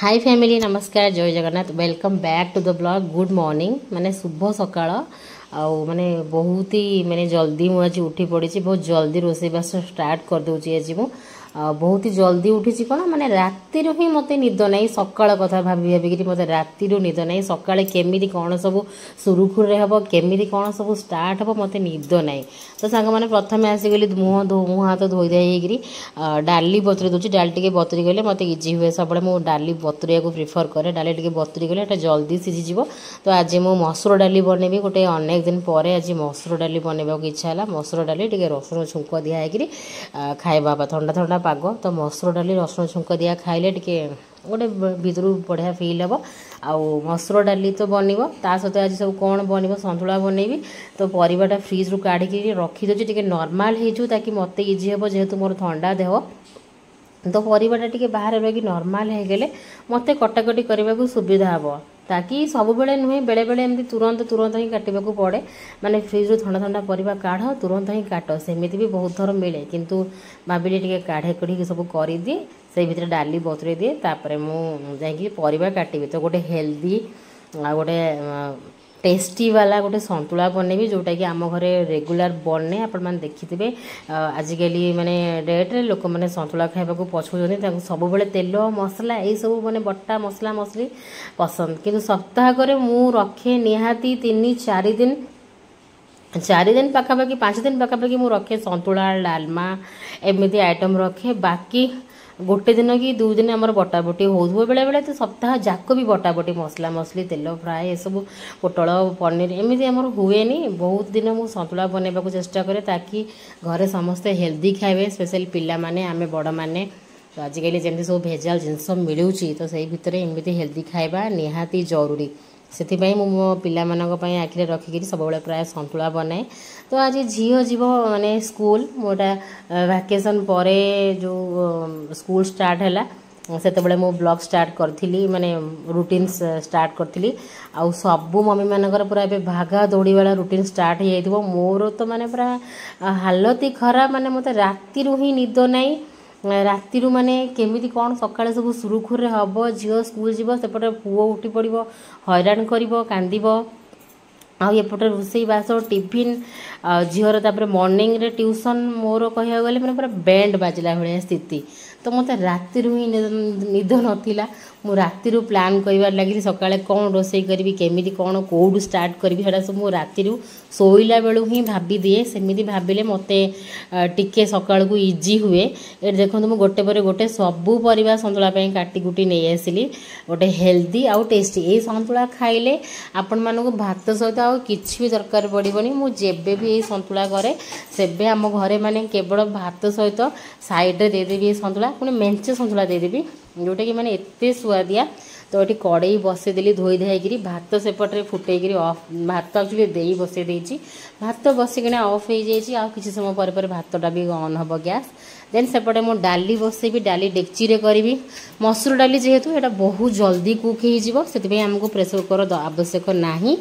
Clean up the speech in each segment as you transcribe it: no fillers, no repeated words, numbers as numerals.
हाय family नमस्कार जय Jagannath welcome back to the blog good morning माने शुभ सकाळ आउ माने बहुत ही माने जल्दी मु आज उठी पड़ी बहुत जल्दी रोषेईबास स्टार्ट कर दूची आज मु बहुत ही जल्दी उठी कौन माने राति ही मत निद ना सकाळ कथा भाभी भाविकी मत राति निद ना सकाळे केमी कौन सब सुरुखुरे हम केमी कौन सब स्टार्ट हम मत निद ना तो सांग मैंने प्रथम आसिगली मुँह हाथ धोई धाई डाली बतुरी दूसरी डाली टे बतुरी गले मत इजी हुए सब मुझे डाली बतुरिया को प्रिफर करे डाली टे बतुरी गले जल्दी सीझीज तो आज मु मसूर डाली बनैबी गोटे अनेक दिन पर आज मसूर डाली बनवा इच्छा है मसूर डाली टे रसुण छुंक दिखाई खाइबा ठंडा ठंडा पाग तो मसूर डाली रसुण छुंक दिया खाइले टे गोटे भितर बढ़िया फिल हम आउ मसूर डाली तो बन सहित आज सब कौन बन सतुला बनैबी तो परिवाटा फ्रिज रू काढ़ी रखीदे टे नर्माल हो ताकि मत इजी हम जेहेतु मोर ठंडा देह तो परिवाटा टे बाहर रही नर्माल हो गले मत कटाकटी करने को सुविधा हम ताकि सब बेले नुहे बेले बेले एमती तुरंत तुरंत ही काटा पड़े माने फ्रिज रू ठंडा ठंडा परिवा काढ़ तुरंत ही काट सेमती भी बहुत थर मिले किंतु भाविली टे काढ़े कढ़ी सब कर दिए से भितर डाली बतुरे दिए तापर मुझे परिवा काटिबी तो गोटे हेल्दी गोटे टेस्टी वाला गोटे सतुला बनैबी जोटा कि आम घरे रेगुलर बने आपण मैंने देखिथे आजिकल माने डेट रे लोक मैंने सतुला खाइबा को पछुचंती सब बेले तेल मसला यही सब माने बट्टा मसला मसली पसंद किंतु सप्ताहक मु रखे निहाती 4 दिन पाखापाखि 5 दिन पाखापाखि मु रखे सतुला डालमा एमती आइटम रखे बाकी गोटे दिन कि 2 दिन आमर बटाबटी हो बेले बेले तो सप्ताह जाक भी बटाबटी मसला मसली तेल फ्राए ये सब पोटल पनीर एमती आमर हुए बहुत दिन मुझे सतुला बनवाक चेष्टा करे ताकि घरे समस्ते हेल्दी खाइबे स्पेशल पिला माने आमे बड़ माने तो आजिकल जमी सब भेजाल जिनस मिलूँ तो सही भितर एमती हेल्दी खाइबा निहाती जरूरी से मो पिला आखिरे रखिकी सब प्राय सतुला बनाए तो आज झील जीव माने स्कूल मोटा वैकेशन पर जो स्कूल स्टार्ट है से मो ब्लॉग स्टार्ट करी माने रूटीन स्टार्ट करी आउ सबू मम्मी मानकर पूरा भागा दौड़ी वाला रूटीन स्टार्ट हो जाइए मोर तो माने पूरा हालत ही खराब माने मत राति ही निद नाई राति माने केमिति कौन सकाळे सब सुरुखुरे हम झील स्कूल जीव सेपटे पुओ उठी पड़ो हैरान करिवो कांदिवो आउपटे रोषेई बास टिफिन झीवर तापर मॉर्निंग रे ट्यूशन मोर कह गले मैंने पूरा बैंड बाजिला भाया स्थिति तो मत राति ही निद नाला मु राति प्लान कर लगी सकाळे कौन रोषेई करी केमी कौन कौटू स्टार्ट करी सब मु राति शोला बेलू ही भाभी दिए सेमती भाविले मत टिके सकाळ को इजी हुए ये देखो मुझे गोटे पर गोटे सबू परिवा सतुला काटिकुटी नहीं आसिली गोटे हेल्दी आउ टेस्टी ये सतुला खाइले आपण मानक भात सहित आउ किछि भी दरकार पड़ोनी मुझे भी ये सतुला करे सेबे आम घरे माने केवल भात सहित साइड रे देदेवी ये सतुला पुणी मेंचे सतुला देदेवी जोटा कि माने एते सुआदिया तो ये कड़े बसईदेली धोई धाई भात सेपटे फुटेक अफ भात एक्चुअली दे बसई देती भात बसिकिना अफ हो जाए किसी समय पर भातटा भी ऑन हम गैस देन सेपटे मु डाली बसईबी डाली डेक्ची रे करी मसूर डाली जेहेतु ये बहुत जल्दी कुक हो आमको प्रेसर कुकर आवश्यक नहीं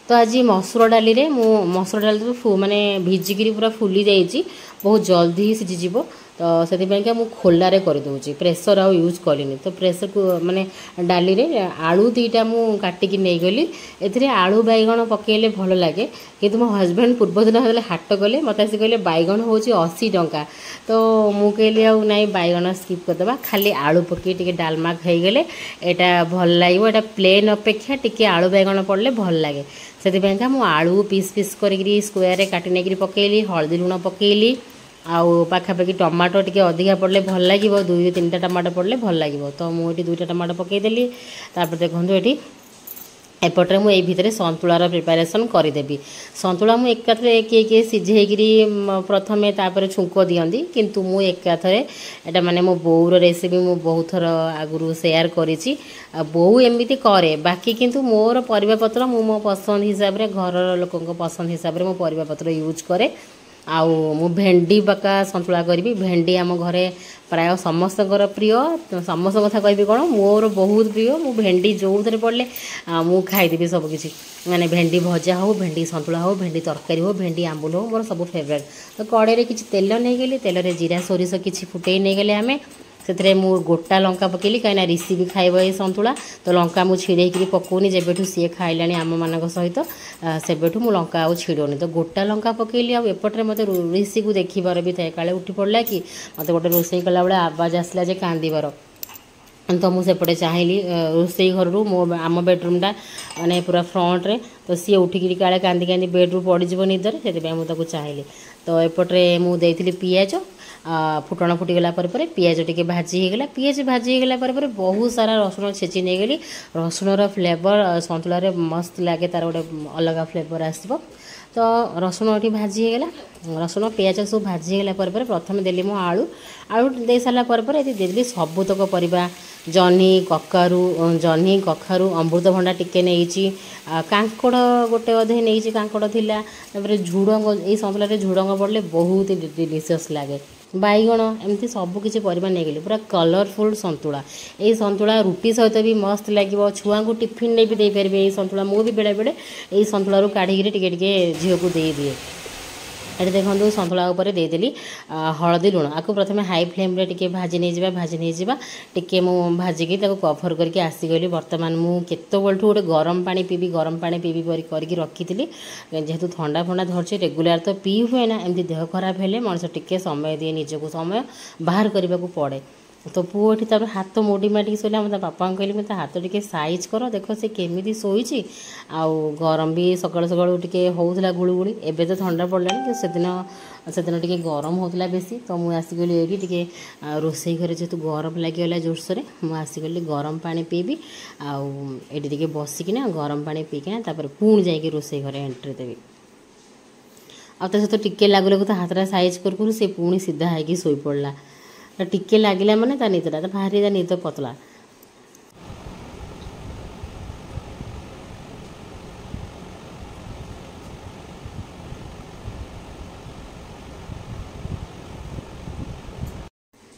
तो आज मसूर डाली रे मसूर डाली तो माने भिजिकी पूरा फुली जाइए बहुत जल्दी ही सीझीज तो से मुझे खोलार करदे प्रेसर आउ यूज कलिनी तो प्रेसर को माने डाली रे आलू 2टा मु काटिकी नहीं गली ए आलू बैगण पकेले भल लगे कि मो हजबैंड पूर्व दिन हाट गले मत आसी कहले बैगण हूँ 80 टंका तो मु कहली आउ नाई बैगण स्किप करदे खाली आलू पकई टे डालमा खाईगले यहाँ भल लगे यहाँ प्लेन अपेक्षा टी आलू बैगण पड़े भल लगे से मु आलू पीस पीस करी स्क्वायर काटी नहीं पकेली हल्दी लुण पकेली आउ पाखापाखि टमाटो टी अधिका पड़े भल लगे 2-3टा टमाटो पड़े भल लगे तो मुझे 2टा टमाटो पकईदेली देखो ये एपटे मुझे भितर सतुलार प्रिपारेसन करदेवी सतुला मुझे एकाथर एक सीझेकरी प्रथमे तापर छुंक दियंती किंतु मु एकाथरे एटा माने मो बोउर रेसिपी मु बहुत थर आगुरु शेयर करिछि बोउ एमिति करे बाकी किंतु मोर परिबा पत्र मो पसंद हिसाब रे घर लोकंक पसंद हिसाब रे मो परिबा पत्र यूज करे आउ मु भेंडी पका सतुला करी भेंडी आम घरे प्राय समस्त प्रिय समस्त कथा कहि कौन मोर बहुत प्रिय मु भेंडी जो थे पड़े मु खाईदेवी सबकि माने भेंडी भजा हो भेंडी सतुला हो भेंडी तरकारी हो भेंडी आंबुल हो मोर सब फेवरेट तो कड़े किसी तेल नहीं गली तेल रे जीरा सोरिष किसी फुटे नहीं गले आम से मु गोटा लंका पकेली कहीं ऋषि भी खाइब ये सन्तुला तो लंका मुझे छिड़ेकि पकाउनी जेबेठू सी खाइला आम मान सहित सेबेठू मु लंका आउ छिड़ौनी तो गोटा लंका पकेली आपटे मत ऋषि को देखिबार भी थाए काले उठी पड़ा कि मत गोटे रोषे कला बेले आवाज आसला जे कांदिबार तो मुझे चाहिए रोसई घर रू मो आम बेडरूमटा माने पूरा फ्रंट रे तो सी उठिकी काले कांदी कांदी बेड्रु पड़ज निदर से मुझे चाहिए तो एपटे मुझे पियाज फुटण फुटीगला पियाज टे भाजी होगला पियाज भाजी होगला बहुत सारा रसुण छेची नहीं गली रसुणर फ्लेवर सन्तुला मस्त लगे तार गोटे अलग फ्लेवर आसो तो रसुण ये भाजी होगला रसुण पियाज सब भाजी होगला प्रथम देली मो आलू आलू दे सारापर ये देली सबुतक परिबा जह्नी कखारू अमृतभंडा टिके नहीं कांकड़ गोटे अधे नहीं कांकड़ थिला झुड़ंग ये सन्तुला झुड़ंग पड़े बहुत डिलिशियस लगे बैगण एमती सबकि परिमाण नहीं गली पूरा कलरफुल सन्तुला ये सन्तुला रुटी सहित भी मस्त लगे छुआ को टिफिन नहीं भी दे पारे ये सन्तुला मुझे बेले बेले ये सन्तुला काढ़ी टे झील को दे दिए ये देखो सन्तुला उपर देदेली हलदी लुण आपको प्रथम हाई फ्लेम टे भाजी नहीं जावा टे मु भाजिकी कभर करके आसीगली बर्तमान मुझे गोटे गरम पानी पीबी करके रखी जेहेतु ठंडा फंडा धरचे रेगुलार तो पी हुए ना एमती देह खराब हेले मनुष्य टिके समय दिए निजक समय बाहर करने को पड़े तो पुओ ये हाथ मोड़ी माटी शोला मतलब बापा कहली मैं हाथ टे साइज कर देख से केमी शोची आउ गरम भी सकाल सकाल टे होता गुड़गुड़ी एवं तो ठंडा पड़े से टे गरम होता बेसी तो मुझे आसीगली ये टे रोसई घर जेहतु गरम लगिगला जोरसोर मुझे आसीगली गरम पानी पीबी आईटी टे बसिकिना गरम पानी पीकिना पुणी जा रोसई घर एंट्री देवी आ सहित टिके लगू लगू तो हाथटा साइज करूँ से पुणी सीधा होगी शोई पड़ा टिके लगिला माने ता निदटा भारी ता निद पतला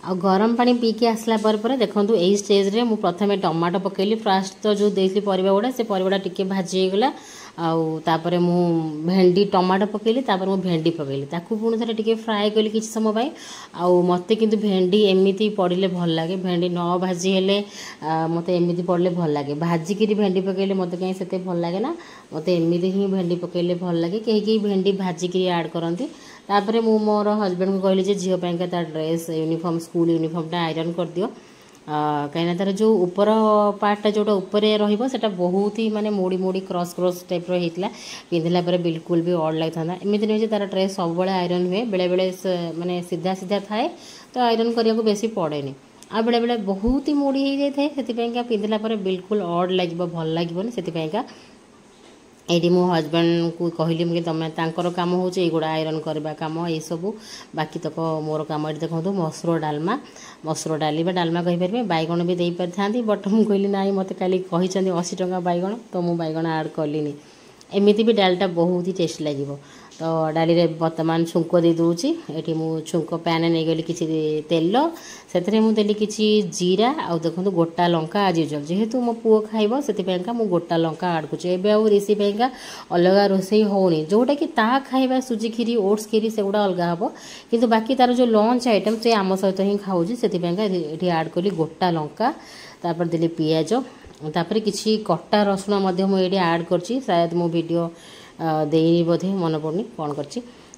आ गरम पानी पी के आसला पर देखो यही स्टेज रे मु प्रथमे टमाटो पकेली फास्ट तो जो देती परिबा गुड़ा से परिबाटा टिके भाजी होगला आउे मु भेंडी टमाटो पकेली मु भेंडी पकेली ताकू पुणी थे टिके फ्राए कली किसी समय पाई आउ मते किंतु भेंडी एमती पड़े भल लगे भेंडी न भाजी हेले मते एमती पड़े भल लगे भाजिकी भेंडी पकेले मते कहीं से भल लगे ना मते एमती ही भेंडी पकेले भल लगे कहीं भेंडी भाजिकी ऐड करती तापर मु मोर हजबैंड को कहली झील तार ड्रेस यूनिफॉर्म स्कूल यूनिफॉर्मटा आयरन कर दियो कहीं तार जो ऊपर पार्टा जोटा ऊपर रहा बहुत ही माने मोड़ी मोड़ी क्रॉस क्रॉस टाइप होता पिंधला बिल्कुल भी अड लगी था एमती नहीं तार ड्रेस सब आयरन हुए बेले बेले माने सीधा सीधा थाए तो आयरन करने को बेसी पड़े आ बेले बेले बहुत ही मोड़ी हो जाए से पिंधला बिल्कुल अड लगे भल लगे से ये मो हजबैंड को कहली मुझे तुम तर कम हो आयरन करवा कम ये सब बाकी तक मोर कम ये देखो मसुर डाली डालमा कहीपर बैगण भी दे पारि था बट मुझे कहली ना मत काली 80 टंका बैगण तो मुझे बैगण आड कलिनी एमती भी डालटा बहुत ही टेस्ट लगे तो डाली रे वर्तमान छुंक दे दूची ये मुझे छुंक पैन नहीं गली किसी तेल से मुझे किसी जीरा आ देखो गोटा लंका आज यूजुअल जेहेतु मो पुओ खाइब से मुझे गोटा लंका आड कर ऋषि अलग रोसई होनी जोटा कि ता खाइबा सुजी खीरी ओट्स खीरी से गुड़ा अलग हम किंतु बाकी तार जो लंच आइटम से आम सहित ही खाऊँ से आड कली गोटा लंका तापर देली पियाज तापर किसी कटा रसुण मुझे आड कर शायद मो वीडियो देनी बोधे मन पड़नी कौन कर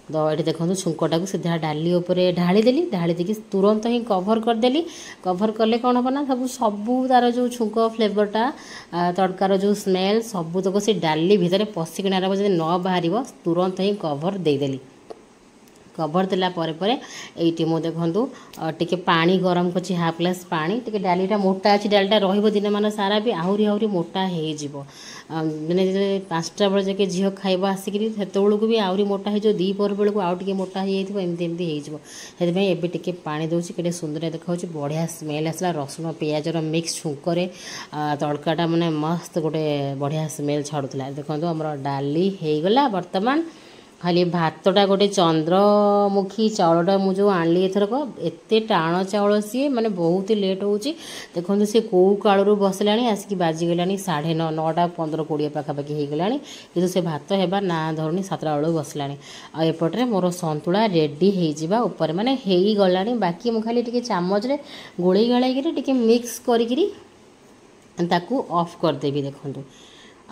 तो ये देखो छुंकटा को सीधा डाली उपरे ढालीदेली ढाली देकी तुरंत ही कभर करदेली कभर कले कौन हम ना सबू तार जो छुंक फ्लेवरटा तड़कार जो स्मेल सबूतक से डाली भितर पशिकिना जब न बाहर तुरंत ही कभर देदेली कभर देला ये मो देखूँ टे पानी गरम कर हाफ ग्लास पानी टे डालीटा मोटा अच्छी डालीटा रही मान सारा भी आहरी आहरी मोटा हो मैंने 5टा बेले जाके झील खाइब आसिक से भी आहरी मोटा हो दीपर बेलू आउ टे मोटा हो एमती होती पानी दूसरी के सुंदर देखा बढ़िया स्मेल आसला रसुण पियाजर मिक्स छुंकरे तड़काटा मैंने मस्त गोटे बढ़िया स्मेल छाड़ूला देखो आमर डाली हो गला बर्तमान खाली भातटा गोटे चंद्रमुखी चाउलटा मुझे आनली एथरक एत टाण चाउल सी माने बहुत लेट हो देखो सी कौ कालू बसला आसिक बाजिगला 9:30 9टा 15-20 पाखापाखि हो गला कि से भात हेबा ना धरुनी 7टा बेलू बसला आएपटे मोर सतुला रेडी होपर माने हेई गला बाकी मुझे खाली टी चामच गोल गाड़ी मिक्स करी ताकू ऑफ करदेवी देखो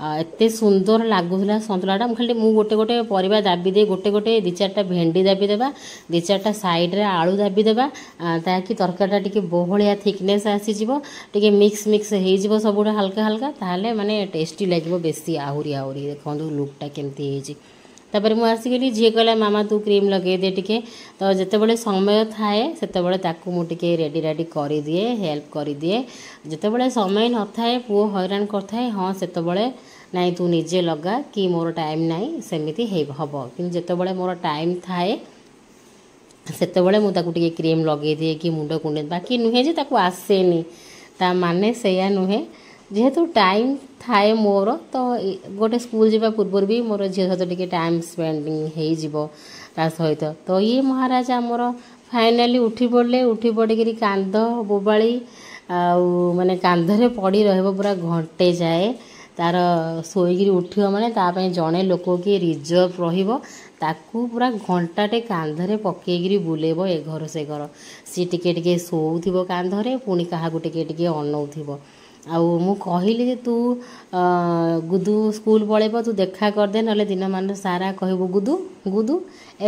एत सुंदर लगुला सतुलाटा खाली मु गोटे गोटे परिबा दाबी दे गोटे गोटे 2-4टा भेंडी दाबी देबा 2-4टा साइड रे आलू दाबी देबा ताकि तरकारीटा टिके बहलिया थिकनेस आसीजिवो टिके मिक्स मिक्स हेजिवो सबुडा हल्का हल्का ताहले माने टेस्टी लागिवो बेसी आहुरी आहुरी देखंतु लुकटा केमती हेजी तापर मु आसीगली झी कहला मामा तू क्रीम लगे दे टिके तो जेतेबेले समय थाए सेतेबेले ताकू मु टिके रेडी रेडी करी दिए हेल्प करी दिए जेतेबेले समय न थाए पुओ हैरान करथाए हाँ सेतेबेले नाई तू निजे लगा कि मोर टाइम नाई सेमिति हम कि जेतेबेले मोर टाइम थाए सेतेबेले मु ताकू टिके क्रीम लगे दिए कि मुंड कुंडे बाकी नुहे जे ताकू आसेनी ता माने सेया नुहे जेहेतु टाइम थाए मोर तो गोटे स्कूल जावा पूर्व भी मोर झील सहित टिके टाइम स्पेंडिंग हो ता सहित तो ये महाराज आमर फाइनाली उठी पड़े उठी पड़ी कांध बोबाड़ी माने कांधरे पड़ी रहिबो पूरा घंटे जाए तार शोईकी उठियो माने तापई जड़े लोक किए रिजर्व रहिबो ताकू पूरा घंटाटे कांधरे पकईकरी बुलेबो ए घर से घर सी टिके टिके शोउथिबो कांधरे पुणी काहाकू टिके टिके अनौथिबो आउ मु कहली जे तू गुदू स्कूल पळेबो तू देखा करदे नले दिन मान सारा कहबो गुदू गुदू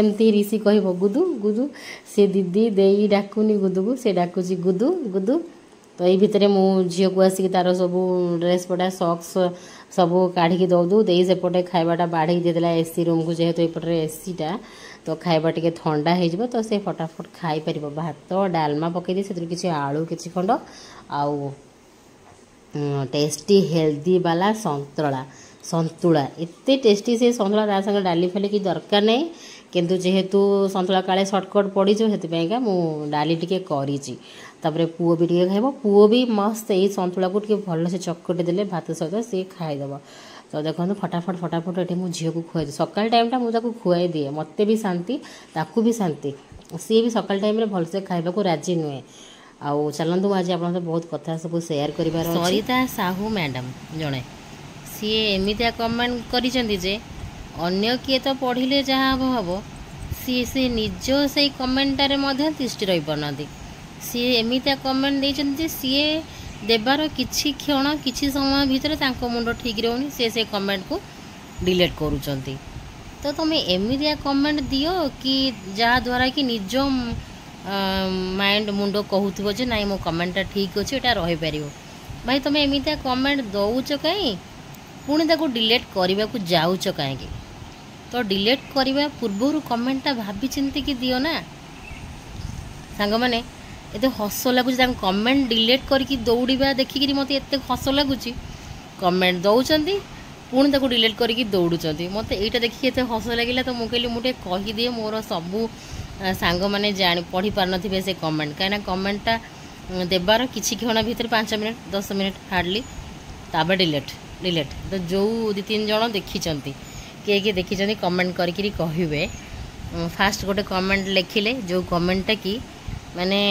एमती ऋषि कहबो गुदू गुदू से दीदी देई डाकुनी गुदू को से डाकुची गुदू गुदू तो ये भितर मु झील को आसिक तार सब ड्रेस पटा सक्स सब काढ़ी दौदू दे सेपटे खाइबाटा बाढ़ी देदेला एसी रूम को जेहेतु एपटे एसीटा तो खाइबा टिके ठंडा हो तो से फटाफट खाई परिबो भात डालमा पकई दे से किसी आलू किसी खंड आउ टेस्टी हेल्दी वाला संतुला एते टेस्टी से संतुला ता संगे डाली फाली कि दरकार नहीं किंतु जेहेतु संतुला काले सर्टकट पड़ी से मु डाली टिके करी तापरे पुओ भी टिके खाइबो पुओ भी मस्त यही संतुला को टिके भल से चकटी देले भात सहित सी खाईदेव तो देखो फटाफट फटाफट ये मुझे झील को खुआई सकाल टाइमटा मुझे खुआई दिए मत भी शांति ताकू भी शांति सी भी सकाल टाइम भलसे खाइबा राजी नुहे आउ चलतु आज आप बहुत कथा सब सेयार कर सरिता साहू मैडम जड़े सी एमितिया कमेंट करिसेंती जे अन्य किए तो पढ़िले जहाँ हम हम सी से निज से कमेंटारे तिष्टि रही पारना सी एमितिया कमेंट देते सी देवार किछि क्षण किछि समय भितर तांको मुंड ठीक रहउनी से कमेंट को डिलीट करूचंती तो तुम एमितिया कमेंट दियो कि जहाँ द्वारा कि निज माइंड मुंड कहूथबो जे नाई मो कमेंटा ठीक अच्छे एटा रही पारिबो भाई तुम एमितिया कमेंट दउच कहीं पुणी ताको डिलीट करने को जाऊच कहीं तो डिलीट करने पूर्व कमेंटा भाभी चिंती कि दियो ना सांग मैंने एत हस लगुच कमेंट डिलीट करके दौड़ा देखिकी मत एत हस लगुच कमेंट दौरान पुणी ताको डिलीट करके दौड़ुंट मत यहाँ देखिए एत हस लगे तो मुझे मुझे कहीदिए मोर सबू सांग मैंने जान पढ़ी पार नथिबे से कमेंट कहीं कमेंटा देवार किछि क्षण भितर 5 मिनट 10 मिनट हार्डली ताबे डिलीट डिलीट तो जो 2-3 जन देखी किए देखी कमेंट करके कहे फास्ट गोटे कमेंट लिखिले जो कमेंटा कि माने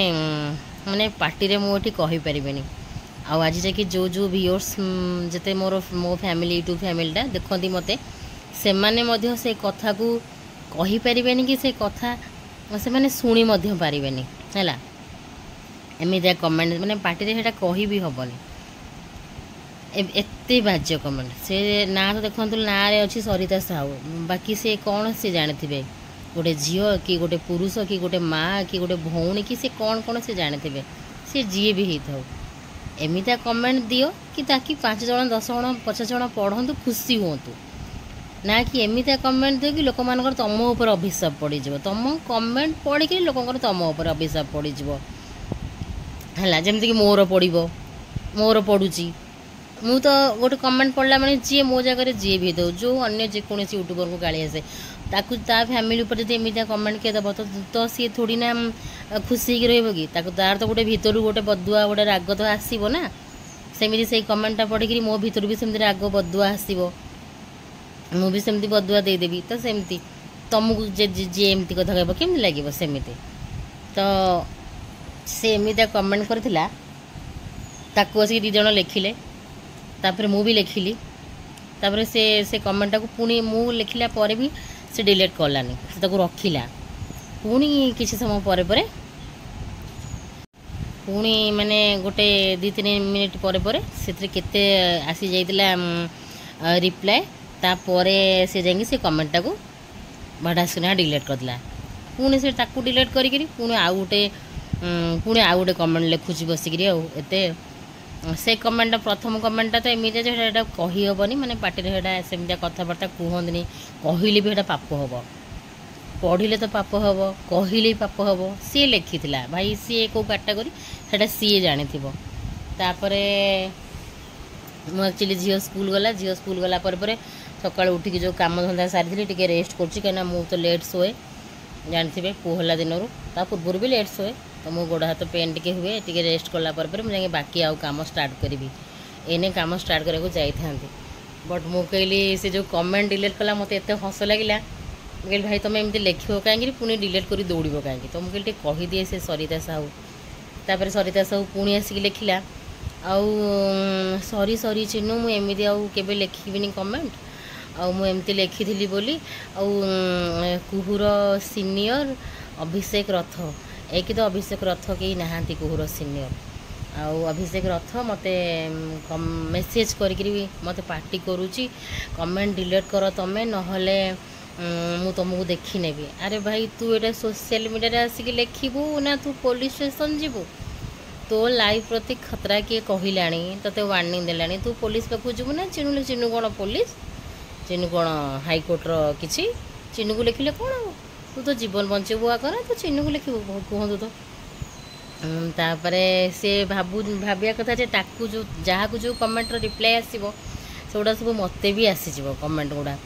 माने पार्टी रे मुझे कही पारिबेनी आज जाकि जो जो व्यूअर्स जते मोर मो फैमिली यूट्यूब फैमिलीटा देखती मते से माने मध्य से कथा को कही पारिबेनी कि से कथा से माने शुणी मध्य पारिबेनी हैला एमितिया कमेंट माने पार्टी रे हेटा कही भी हबनी एते बाज्य कमेंट से ना तो देखंतु ना रे अछि सरिता साहू बाकी से कौन से जानिथिबे गोटे झील कि गोटे पुरुष कि गोटे माँ कि गोटे भौणी कि से कौन से जानिथिबे से जी भी होता एमितिया कमेंट दियो कि ताकि 5 जन 10 जन 50 जन पढ़ंतु खुशी हुंतु ना कि एमितिया कमेंट दियो कि लोक मानकर तम ऊपर अभिशाप पड़ जाव तुम कमेंट पढ़ के लोक तम ऊपर अभिशाप पड़ जाव है जमीक मोर पड़ो मोर पड़ुची मु तो गोटे कमेंट पढ़ला मैंने जी मो जगह जी भी दो जो अन्य जेकोसी यूट्यूबर को गाड़ी आसे ताकू ता फैमिली ऊपर जब एमितिया कमेंट किए दब तो सी थोड़ी ना खुशी कि तार तो गोटे भितर गोटे बदुआ गोटे राग तो आसब ना सेमती से कमेंटा पढ़ी मो भीतर भी सेमती राग बदुआ आसब मुझे सेमती बदुआ देदेवी तो सेमती तुमको जी एमती कथा कह केमती लगे सेमती तो से एमती कमेंट करथिला ताकू आसिक 2 जण लिखिले तापर मु भी लिखिली तापर से कमेंटा को पुणी मु लिखला पर भी से डिलीट करलानी से ताकू रखिला पुणी किसी समय पर पुणी माने गोटे 2-3 मिनिट पर से केते आसी जाइतिला रिप्लाई तापर से जाइए से कमेंटा को भड़ासना डिलीट करदेला पुणी से ताकू डिलीट करी पुणी आउ गोटे कमेंट लिखुची बसिक एते से कमेंटा प्रथम कमेंटा तो एमती कही हेनी माने पार्टी सेमती कथबार्ता कहते कहले भी पाप हम पढ़िले तो पाप हम कहले पाप हम सी लिखी भाई सी कौ कैटेगरी से सी जानी तापर मु एक्चुअली झील स्कूल गला पर सकाल उठिक जो कम धंदा सारी टी रेस्ट करूँ मु तो लेट शोए जानते पुहला दिन ता पूर्व भी लेट शोए तो मो गोड़ हाथ पेन टी हुए टी रेस्ट कलापर मुझे बाकी आउ कम स्टार्ट करी एने कम स्टार्ट करने जाई बट मु कहली से जो कमेंट डिलीट कला मत एत हस लगे कहली भाई तुम एमती लिख कहीं पुणी डिलीट कर दौड़ कहीं तो मुझे कहीदिए से सरिता साहू तापर सरिता साहू पुणी आसिक लिखला आउ सरी सरी चिन्नू मुझे एमती आउ केबे लिखिबिनी कमेंट आमती लिखी बोली कुहुर सीनियर अभिषेक रथ एक तो अभिषेक रथ कहीं नहांती कुहुर सीनियर आउ अभिषेक रथ मत मेसेज करी मत पार्टी करुच्ची कमेंट डिलीट कर तमें नहले मु तुमको देखी नेबी अरे भाई तू एटा सोशल मीडिया आसिक लिखबू ना तू पुलिस स्टेशन जीवु तो लाइफ प्रति खतरा किए कहलानी तते वार्निंग देलानी तू पुलिस पाखु जीवु ना चिन्नु चिन्नु कौन पुलिस चिन्नु कौन हाईकोर्टर किसी चिन्नु को लिखिले कौन हम तू तो जीवन बंचेबू आकर तू चिन्नु को लिखबू कहतु तो तापर से भाविया कथा जे ताकू जो जहाँ को जो कमेंट रिप्लाई आसो सेगुड़ा सब मत भी आसीज कमेंट गुड़ा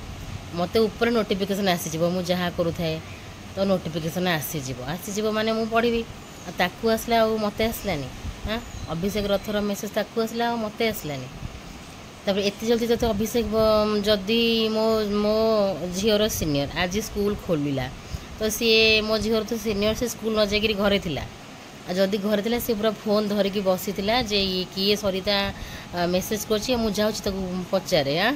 मत ऊपर नोटिफिकेशन आसीज मु जहाँ करूए तो नोटिफिकेशन आसीज माने मु पढ़ी ताकू आसला आ मत आसलानी हाँ अभिषेक रथर मेसेज ताकू आसला आ मत आसलानी तापर एत जल्दी तो अभिषेक जदि मो मो झीर सीनियर आज स्कूल खोलिला तो सी मो झीर तो सीनियर से स्कूल न जाकि घरे थिला जदि घरे थिला सी पूरा फोन धरिकी बसीला जे किए सरिता मेसेज कर जाऊँ पचारे हाँ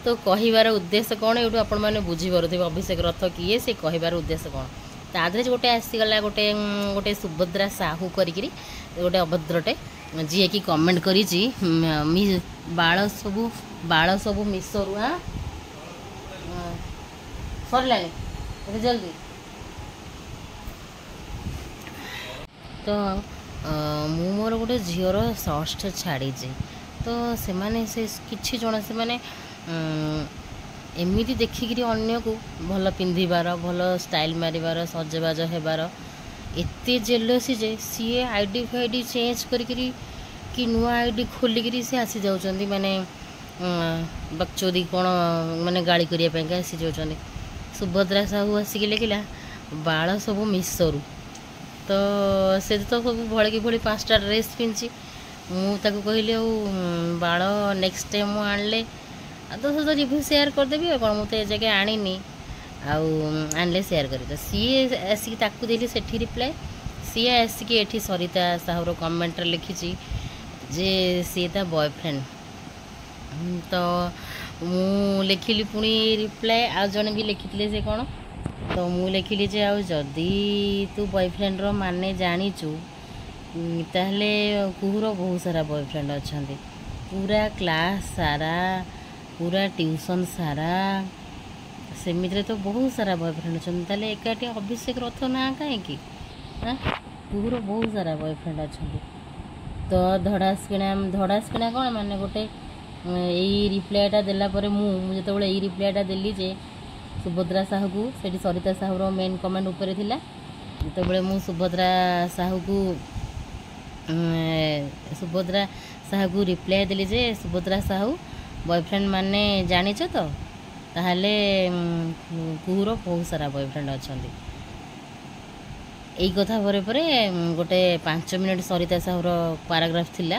तो कहिबार उद्देश्य कौन ये आपण मैंने बुझीपे अभिषेक रथ किए से कहिबार उद्देश्य कौन तादे गोटे आसीगला गोटे गोटे सुभद्रा साहू करी गोटे अभद्रटे जी कि कमेंट करी बाल सबू मिसरू हाँ सरलानी जल्दी तो मु मोर गोटे झीर सर्ट छाड़ी तो से माने से किछि जण से माने एमिति देखिकी अन्य को भल पिंधिबार भल स्टाइल मारिबार सजबाज हेबार एते जेलसी जे सी आईडी फाईडी चेंज करी कि नुआ आईडी खोलिकी से आसी जाउचंदी माने बकचोदी कौन माने गाड़ी करिया पे आसी जाउचंदी सुभद्रा साहू आसिक लिखला बाल सबू मिसरू तो से तो सब भड़की भड़ी 5टा ड्रेस पिंची मुझे कहली बाल नेक्स्ट टाइम मुझे आणले तो सहित रिव्यू सेयार करदेवी कौन मुझे जगह आनी आनले सेयार करी तो सी आसिक ताकू देली सेठी रिप्लाई सी आसिक एठी सरिता साहूर कमेंट लिखी जे सी ता बॉयफ्रेंड तो मु लिखिली पुणी रिप्लाई आ जन भी लिखी से कौन तो मु लिखिली जे आ जदि तू बॉयफ्रेंड रो माने जानीचु ताहले कुहुर बहुत सारा बॉयफ्रेंड अच्छा पूरा क्लास सारा पूरा ट्यूशन सारा सेमित्रे तो बहुत सारा बॉयफ्रेंड अच्छा ताहले एकाटी अभिषेक रथ ना कहीं हाँ कुहुर बहुत सारा बॉयफ्रेंड अच्छा तो धड़ास किणा कौन माने गोटे यही रिप्लाईटा देलापर मुझे यही रिप्लाईटा देली जे सुभद्रा साहू को सेठी सरिता साहूर मेन कमेंट उपरे थिला जिते मु सुभद्रा साहू को रिप्लाई देली जे सुभद्रा साहू बॉयफ्रेंड माने जानिଛ तो ताहले कुहुर बहुत सारा बॉयफ्रेंड अच्छा यही कथा परे गोटे 5 मिनट सरिता साहूर पाराग्राफ थिला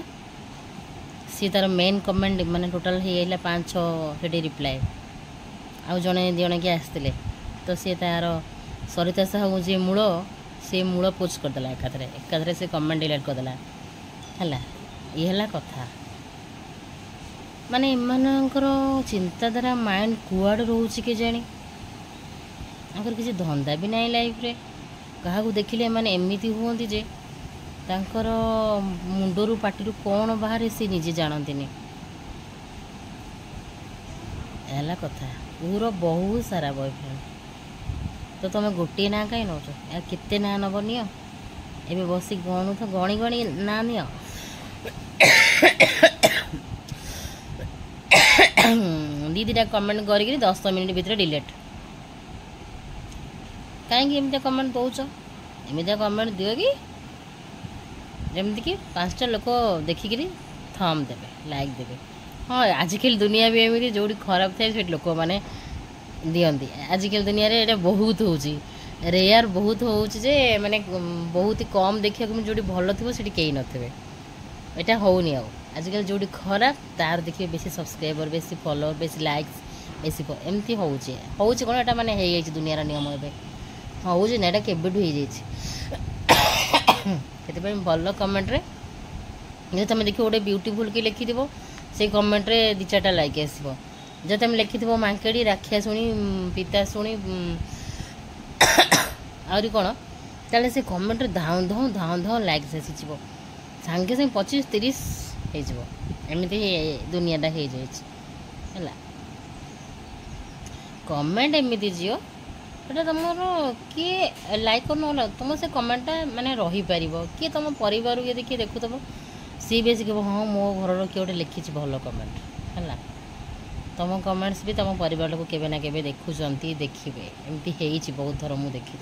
सी तार मेन कमेंट माने टोटाल होगा 5-6 रिप्लाई आउ जड़े दिजण कि आसते तो सी तार सरिता साहू जी मूल से मूल पोस्ट करदेला एकाथरे से कमेंट डिलीट करदेला है ये है कथा माने एमानकर चिंताधारा माइंड कुआड़ रोचे के जानी आखिर किसी धंदा भी नहीं लाइफ रे क्या देखिले माने एमती हुआ जे तांकर मुंडरू पाटी कौन बाहर सी निजे जानती है कथा पूरा बहुत सारा बॉयफ्रेंड तो तुम गोटे ना कहीं नौ यार केते ना नब नियो एबे बसी गणु तो गणी गणी ना नियो दीदीटा कमेंट करी 10 मिनिट भितर डिलीट कहीं एमती कमेंट दौच एमती कमेंट दियो कि जमती कि 5टा लोक देखिकी थम देवे लाइक देवे हाँ आजिकल दुनिया भी एमती जो खराब थाए से लोक मैंने दिखती आजिकल दुनिया रे ये बहुत हो रेयर बहुत हो माने बहुत ही कम देखा जो भल थो से कहीं नथिबे एटा होनी आजिकल जो खराब तार देखिए बेसी सब्सक्राइबर बेसी फॉलोअर बेसी लाइक्स बेसी एमती हूँ कौन एटा माने हो जाए दुनियार नियम एवं हूँ ना यहाँ केबेठू हो भल कमेंट रे जो तुम देखिए गोटे ब्यूटीफुल कि लिखि से कमेंट रे 2-4टा लाइक आसो जो तुम लिखि मांकेड़ी राखिया शुणी पिता शुणी आहरी कौन ताले से कमेंट रे धाउ धाउ धाउ धाउ लाइक आसी सांगे सांगे 25-30 एमती दुनियाटा हो जाए कमेंट एमती झील एटा तुम किए लाइक न तुम से कमेंटा माने रही पार किए तुम परिवार यदि किए देखुव सी बेस कह हाँ मो घर किए गोटे लिखी भल कमेंट है तुम कमेंट्स भी तुम परिवार लोग केवे ना केवे देखुं देखिए एमती बहुत थर मुझे देखी